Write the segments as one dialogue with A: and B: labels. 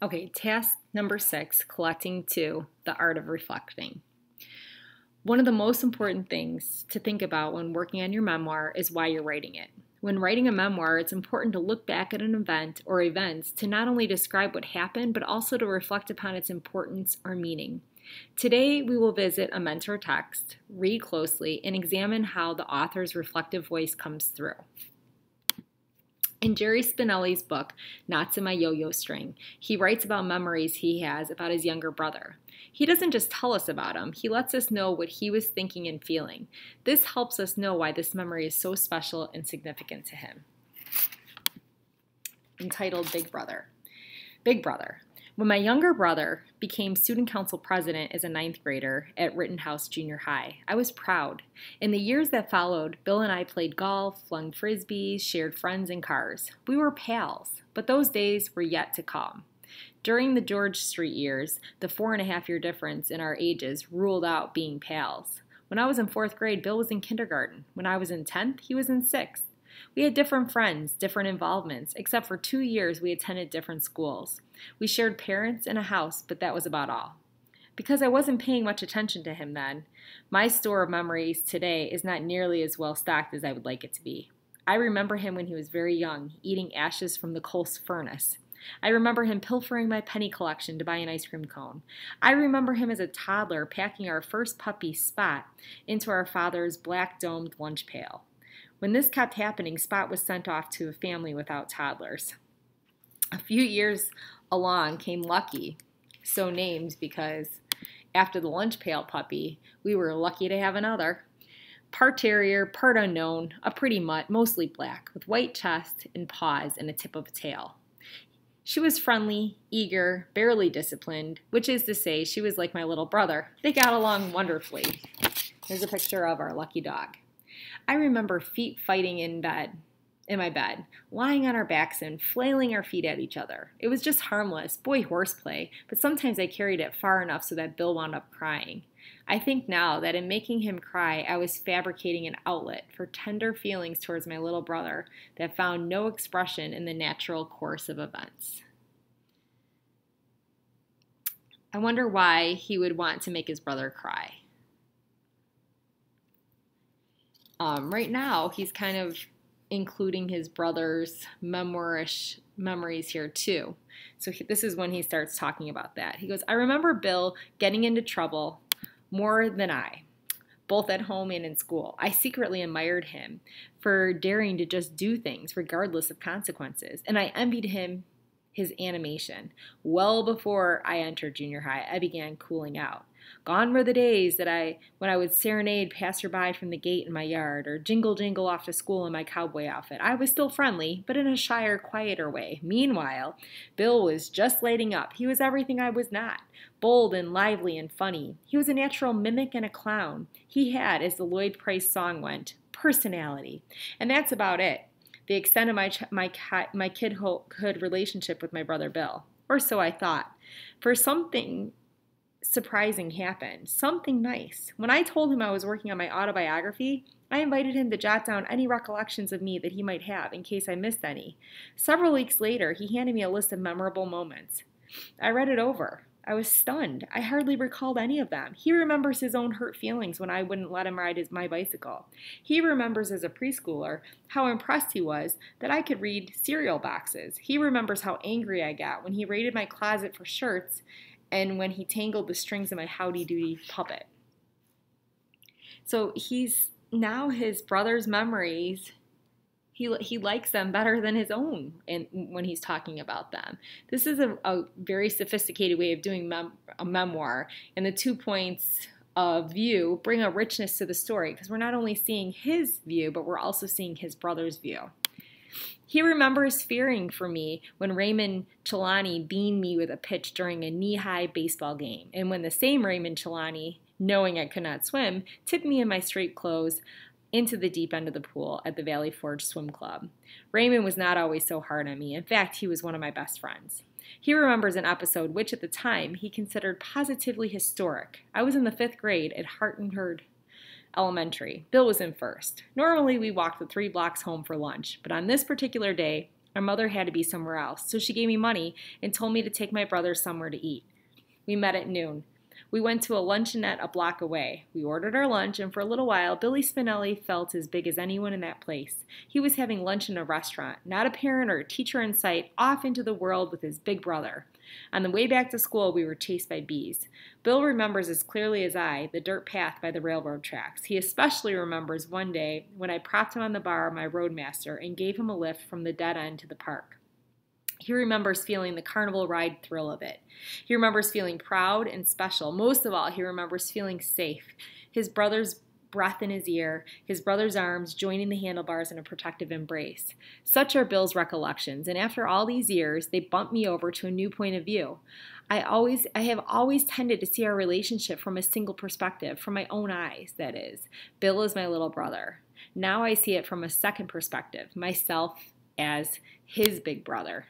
A: Okay, task number 6, collecting 2, the art of reflecting. One of the most important things to think about when working on your memoir is why you're writing it. When writing a memoir, it's important to look back at an event or events to not only describe what happened, but also to reflect upon its importance or meaning. Today, we will visit a mentor text, read closely, and examine how the author's reflective voice comes through. In Jerry Spinelli's book, Knots in My Yo-Yo String, he writes about memories he has about his younger brother. He doesn't just tell us about him, he lets us know what he was thinking and feeling. This helps us know why this memory is so special and significant to him. Entitled Big Brother. Big Brother. When my younger brother became student council president as a 9th grader at Rittenhouse Junior High, I was proud. In the years that followed, Bill and I played golf, flung frisbees, shared friends and cars. We were pals, but those days were yet to come. During the George Street years, the 4.5-year difference in our ages ruled out being pals. When I was in 4th grade, Bill was in kindergarten. When I was in 10th, he was in 6th. We had different friends, different involvements, except for 2 years we attended different schools. We shared parents and a house, but that was about all. Because I wasn't paying much attention to him then, my store of memories today is not nearly as well stocked as I would like it to be. I remember him when he was very young, eating ashes from the coal furnace. I remember him pilfering my penny collection to buy an ice cream cone. I remember him as a toddler packing our first puppy, Spot, into our father's black-domed lunch pail. When this kept happening, Spot was sent off to a family without toddlers. A few years along came Lucky, so named because after the lunch pail puppy, we were lucky to have another. Part terrier, part unknown, a pretty mutt, mostly black, with white chest and paws and a tip of a tail. She was friendly, eager, barely disciplined, which is to say she was like my little brother. They got along wonderfully. Here's a picture of our Lucky dog. I remember feet fighting in my bed, lying on our backs and flailing our feet at each other. It was just harmless, boy horseplay, but sometimes I carried it far enough so that Bill wound up crying. I think now that in making him cry, I was fabricating an outlet for tender feelings towards my little brother that found no expression in the natural course of events. I wonder why he would want to make his brother cry. Right now, he's kind of including his brother's memoirish memories here too. So this is when he starts talking about that. He goes, I remember Bill getting into trouble more than I, both at home and in school. I secretly admired him for daring to just do things regardless of consequences, and I envied him his animation. Well before I entered junior high, I began cooling out. Gone were the days when I would serenade passerby from the gate in my yard or jingle jingle off to school in my cowboy outfit. I was still friendly, but in a shyer, quieter way. Meanwhile, Bill was just lighting up. He was everything I was not. Bold and lively and funny. He was a natural mimic and a clown. He had, as the Lloyd Price song went, personality. And that's about it. The extent of my kidhood relationship with my brother Bill. Or so I thought. For something surprising happened. Something nice. When I told him I was working on my autobiography, I invited him to jot down any recollections of me that he might have in case I missed any. Several weeks later, he handed me a list of memorable moments. I read it over. I was stunned. I hardly recalled any of them. He remembers his own hurt feelings when I wouldn't let him ride my bicycle. He remembers as a preschooler how impressed he was that I could read cereal boxes. He remembers how angry I got when he raided my closet for shirts and when he tangled the strings of my Howdy Doody puppet. So his brother's memories, he likes them better than his own when he's talking about them. This is a very sophisticated way of doing a memoir, and the 2 points of view bring a richness to the story because we're not only seeing his view, but we're also seeing his brother's view. He remembers fearing for me when Raymond Chelani beamed me with a pitch during a knee-high baseball game, and when the same Raymond Chelani, knowing I could not swim, tipped me in my straight clothes into the deep end of the pool at the Valley Forge Swim Club. Raymond was not always so hard on me. In fact, he was one of my best friends. He remembers an episode which at the time he considered positively historic. I was in the 5th grade at Hartenhurd Elementary. Bill was in 1st. Normally we walked the 3 blocks home for lunch, but on this particular day, Our mother had to be somewhere else, so she gave me money and told me to take my brother somewhere to eat. We met at noon. We went to a luncheonette a block away. We ordered our lunch, and for a little while, Billy Spinelli felt as big as anyone in that place. He was having lunch in a restaurant, not a parent or a teacher in sight, off into the world with his big brother. On the way back to school, we were chased by bees. Bill remembers as clearly as I the dirt path by the railroad tracks. He especially remembers one day when I propped him on the bar of my roadmaster and gave him a lift from the dead end to the park. He remembers feeling the carnival ride thrill of it. He remembers feeling proud and special. Most of all, he remembers feeling safe. His brother's breath in his ear, his brother's arms joining the handlebars in a protective embrace. Such are Bill's recollections, and after all these years, they bump me over to a new point of view. I have always tended to see our relationship from a single perspective, from my own eyes, that is. Bill is my little brother. Now I see it from a second perspective, myself as his big brother.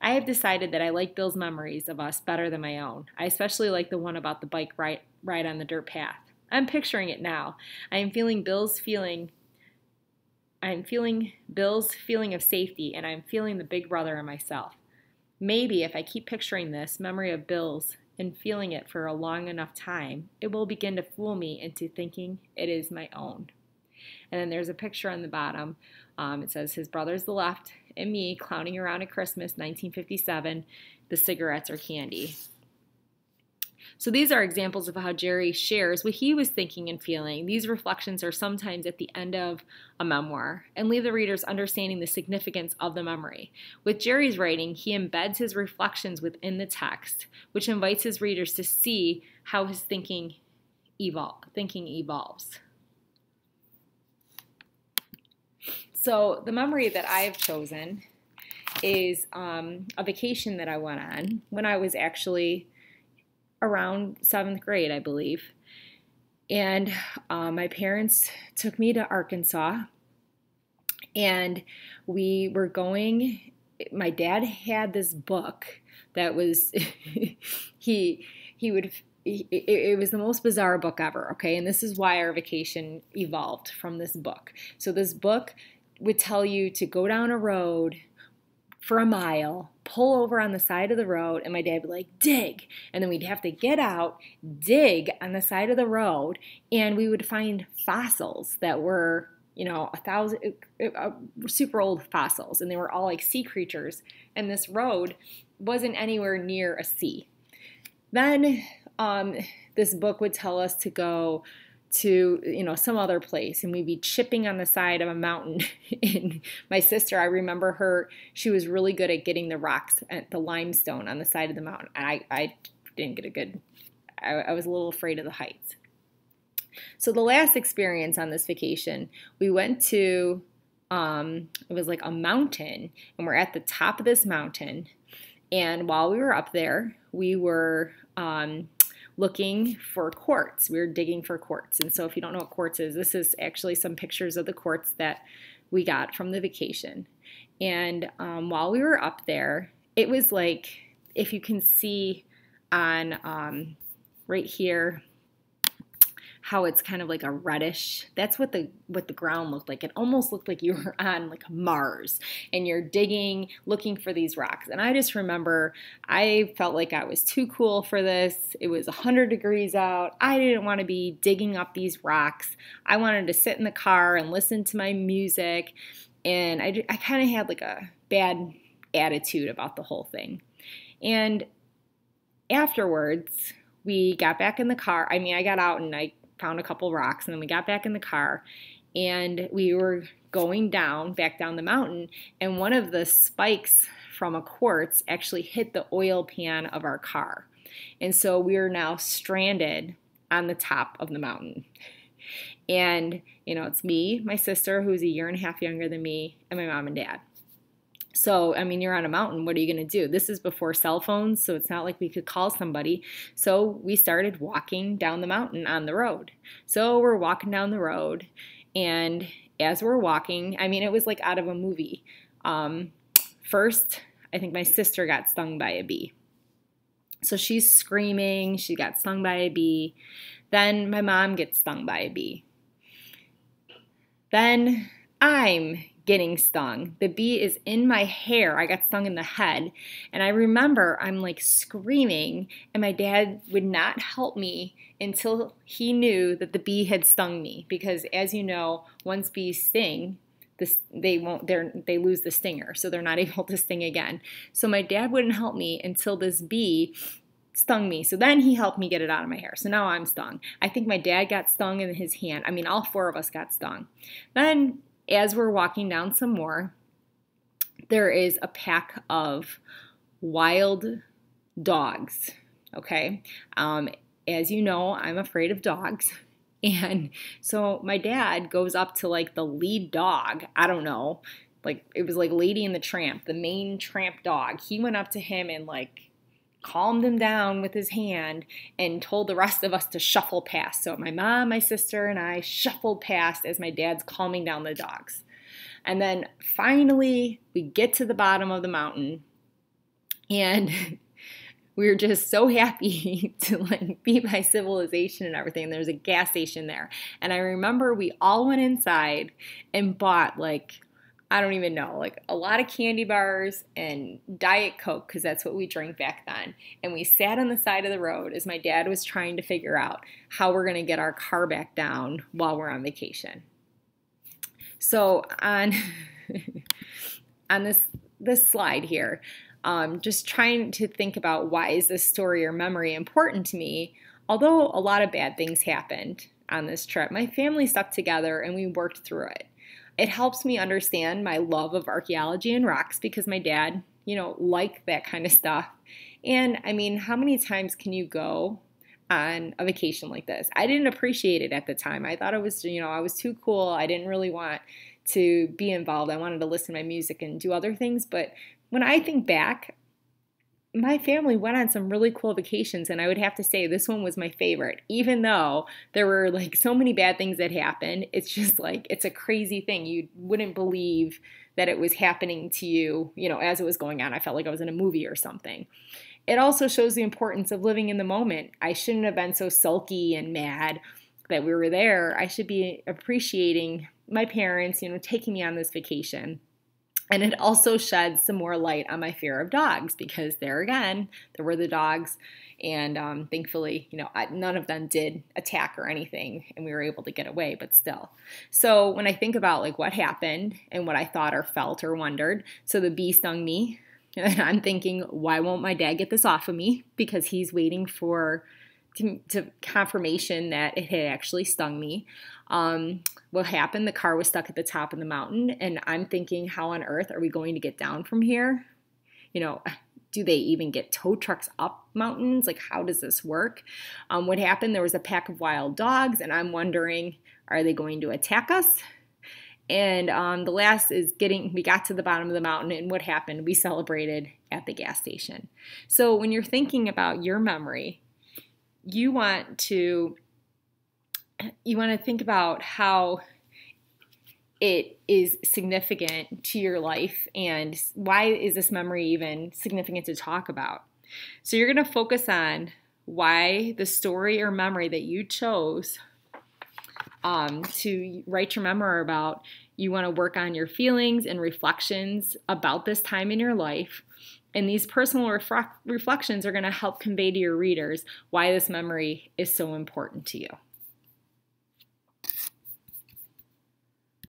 A: I have decided that I like Bill's memories of us better than my own. I especially like the one about the bike ride on the dirt path. I'm picturing it now. I am feeling Bill's feeling of safety, and I'm feeling the big brother in myself. Maybe if I keep picturing this memory of Bill's and feeling it for a long enough time, it will begin to fool me into thinking it is my own. And then there's a picture on the bottom. It says his brother's the left and me clowning around at Christmas 1957. The cigarettes are candy. So these are examples of how Jerry shares what he was thinking and feeling. These reflections are sometimes at the end of a memoir and leave the readers understanding the significance of the memory. With Jerry's writing, he embeds his reflections within the text, which invites his readers to see how his thinking evolves. So the memory that I have chosen is a vacation that I went on when I was actually around 7th grade, I believe. And my parents took me to Arkansas, and we were going. My dad had this book that was it was the most bizarre book ever, okay? And this is why our vacation evolved from this book. So this book would tell you to go down a road for a mile, pull over on the side of the road, and my dad would be like, dig. And then we'd have to get out, dig on the side of the road, and we would find fossils that were, super old fossils, and they were all like sea creatures. And this road wasn't anywhere near a sea. Then this book would tell us to go to, some other place, and we'd be chipping on the side of a mountain. And my sister, I remember her, she was really good at getting the rocks, the limestone on the side of the mountain. And I didn't get a good, I was a little afraid of the heights. So the last experience on this vacation, we went to, it was like a mountain, and we're at the top of this mountain. And while we were up there, we were looking for quartz. We were digging for quartz. And so if you don't know what quartz is, this is actually some pictures of the quartz that we got from the vacation. And while we were up there, it was like, if you can see on right here, how it's kind of like a reddish, that's what the ground looked like. It almost looked like you were on like Mars, and you're digging, looking for these rocks. And I just remember I felt like I was too cool for this. It was 100 degrees out. I didn't want to be digging up these rocks. I wanted to sit in the car and listen to my music. And I kind of had like a bad attitude about the whole thing. And afterwards, we got back in the car. I mean, I got out and I found a couple rocks, and then we got back in the car, and we were going back down the mountain, and one of the spikes from a quartz actually hit the oil pan of our car. And so we are now stranded on the top of the mountain. And, it's me, my sister, who's a year and a half younger than me, and my mom and dad. So, I mean, you're on a mountain. What are you going to do? This is before cell phones, so it's not like we could call somebody. So we started walking down the mountain on the road. So we're walking down the road, and as we're walking, I mean, it was like out of a movie. First, I think my sister got stung by a bee. So she's screaming. She got stung by a bee. Then my mom gets stung by a bee. Then I'm getting stung. The bee is in my hair. I got stung in the head. And I remember I'm like screaming, and my dad would not help me until he knew that the bee had stung me. Because as you know, once bees sting, they lose the stinger, so they're not able to sting again. So my dad wouldn't help me until this bee stung me. So then he helped me get it out of my hair. So now I'm stung. I think my dad got stung in his hand. I mean, all 4 of us got stung. Then as we're walking down some more, there is a pack of wild dogs. Okay. As you know, I'm afraid of dogs. And so my dad goes up to like the lead dog. I don't know. Like it was like Lady and the Tramp, the main tramp dog. He went up to him and like calmed him down with his hand and told the rest of us to shuffle past. So my mom, my sister, and I shuffled past as my dad's calming down the dogs. And then finally we get to the bottom of the mountain, and we were just so happy to like be by civilization and everything. There's a gas station there. And I remember we all went inside and bought like, I don't even know, like a lot of candy bars and Diet Coke, because that's what we drank back then. And we sat on the side of the road as my dad was trying to figure out how we're going to get our car back down while we're on vacation. So on this slide here, just trying to think about why is this story or memory important to me. Although a lot of bad things happened on this trip, my family stuck together and we worked through it. It helps me understand my love of archaeology and rocks because my dad, liked that kind of stuff. And I mean, how many times can you go on a vacation like this? I didn't appreciate it at the time. I thought it was, I was too cool. I didn't really want to be involved. I wanted to listen to my music and do other things. But when I think back, my family went on some really cool vacations, and I would have to say this one was my favorite. Even though there were like so many bad things that happened, it's just like, it's a crazy thing. You wouldn't believe that it was happening to you, as it was going on. I felt like I was in a movie or something. It also shows the importance of living in the moment. I shouldn't have been so sulky and mad that we were there. I should be appreciating my parents, taking me on this vacation. And it also sheds some more light on my fear of dogs because there were the dogs. And thankfully, none of them did attack or anything, and we were able to get away, but still. So when I think about like what happened and what I thought or felt or wondered, so the bee stung me, and I'm thinking, why won't my dad get this off of me? Because he's waiting for to confirmation that it had actually stung me. What happened? The car was stuck at the top of the mountain, and I'm thinking, how on earth are we going to get down from here? Do they even get tow trucks up mountains? Like, how does this work? What happened? There was a pack of wild dogs, and I'm wondering, are they going to attack us? And the last is we got to the bottom of the mountain, and what happened? We celebrated at the gas station. So when you're thinking about your memory, you want to think about how it is significant to your life and why is this memory even significant to talk about. So you're going to focus on why the story or memory that you chose to write your memoir about. You want to work on your feelings and reflections about this time in your life. And these personal reflections are going to help convey to your readers why this memory is so important to you.